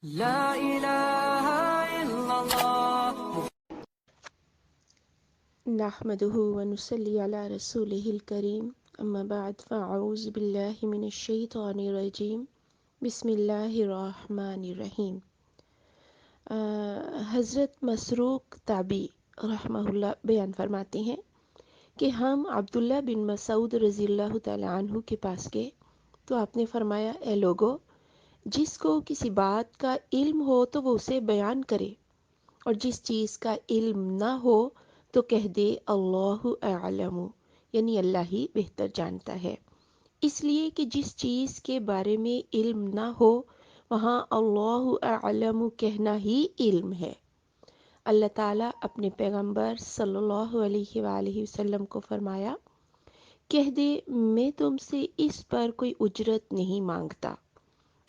لا الہ الا اللہ نحمده ونصلي على رسوله الكريم اما بعد فاعوذ باللہ من الشیطان الرجیم بسم اللہ الرحمن الرحیم۔ حضرت مسروق تابعی رحمہ اللہ بیان فرماتے ہیں کہ ہم عبداللہ بن مسعود رضی اللہ تعالی عنہ کے پاس گئے تو آپ نے فرمایا، اے لوگو، جس کو کسی بات کا علم ہو تو وہ اسے بیان کرے، اور جس چیز کا علم نہ ہو تو کہہ دے اللہ اعلم، یعنی اللہ ہی بہتر جانتا ہے۔ اس لیے کہ جس چیز کے بارے میں علم نہ ہو وہاں اللہ اعلم کہنا ہی علم ہے۔ اللہ تعالیٰ اپنے پیغمبر صلی اللہ علیہ وآلہ وسلم کو فرمایا، کہہ دے میں تم سے اس پر کوئی اجرت نہیں مانگتا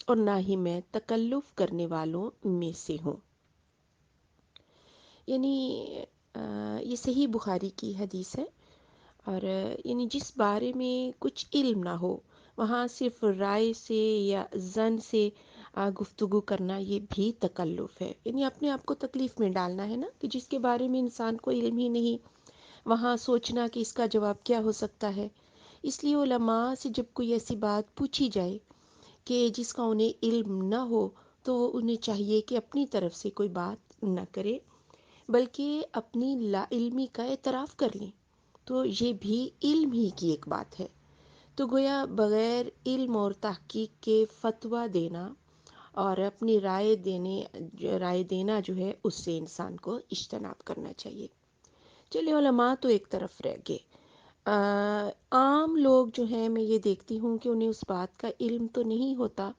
اور نہ ہی میں تکلف کرنے والوں میں سے ہوں۔ یعنی یہ صحیح بخاری کی حدیث ہے، اور یعنی جس بارے میں کچھ علم نہ ہو وہاں صرف رائے سے یا ظن سے گفتگو کرنا یہ بھی تکلف ہے، یعنی اپنے آپ کو تکلیف میں ڈالنا ہے نا، کہ جس کے بارے میں انسان کو علم ہی نہیں وہاں سوچنا کہ اس کا جواب کیا ہو سکتا ہے۔ اس لیے علماء سے جب کوئی ایسی بات پوچھی جائے کہ جس کا انہیں علم نہ ہو تو انہیں چاہیے کہ اپنی طرف سے کوئی بات نہ کرے بلکہ اپنی لا علمی کا اعتراف کر لیں، تو یہ بھی علم ہی کی ایک بات ہے۔ تو گویا بغیر علم اور تحقیق کے فتویٰ دینا اور اپنی رائے دینا جو ہے اس سے انسان کو اجتناب کرنا چاہیے۔ چلے علماء تو ایک طرف رہ گئے، عام لوگ جو ہیں میں یہ دیکھتی ہوں کہ انہیں اس بات کا علم تو نہیں ہوتا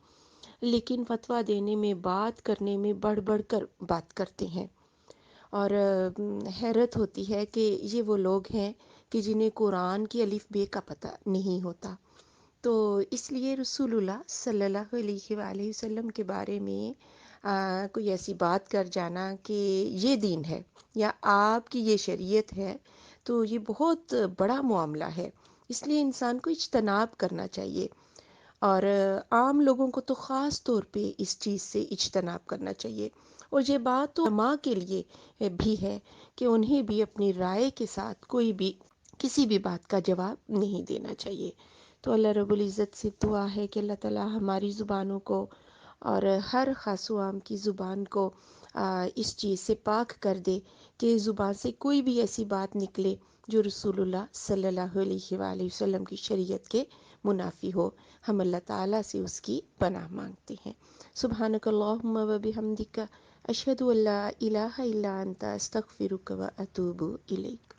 لیکن فتویٰ دینے میں بات کرنے میں بڑھ بڑھ کر بات کرتے ہیں، اور حیرت ہوتی ہے کہ یہ وہ لوگ ہیں کہ جنہیں قرآن کی الف بے کا پتہ نہیں ہوتا۔ تو اس لیے رسول اللہ صلی اللہ علیہ وآلہ وسلم کے بارے میں کوئی ایسی بات کر جانا کہ یہ دین ہے یا آپ کی یہ شریعت ہے تو یہ بہت بڑا معاملہ ہے، اس لیے انسان کو اجتناب کرنا چاہیے، اور عام لوگوں کو تو خاص طور پہ اس چیز سے اجتناب کرنا چاہیے۔ اور یہ بات تو علماء کے لیے بھی ہے کہ انہیں بھی اپنی رائے کے ساتھ کوئی بھی کسی بھی بات کا جواب نہیں دینا چاہیے۔ تو اللہ رب العزت سے دعا ہے کہ اللہ تعالی ہماری زبانوں کو اور ہر خاص و عام کی زبان کو اس چیز سے پاک کر دے کہ زبان سے کوئی بھی ایسی بات نکلے جو رسول اللہ صلی اللہ علیہ وآلہ وسلم کی شریعت کے منافی ہو۔ ہم اللہ تعالیٰ سے اس کی پناہ مانگتے ہیں۔ سبحانک اللہم و بحمدک، اشہد ان لا الہ الا انت، استغفرک و اتوب الیک۔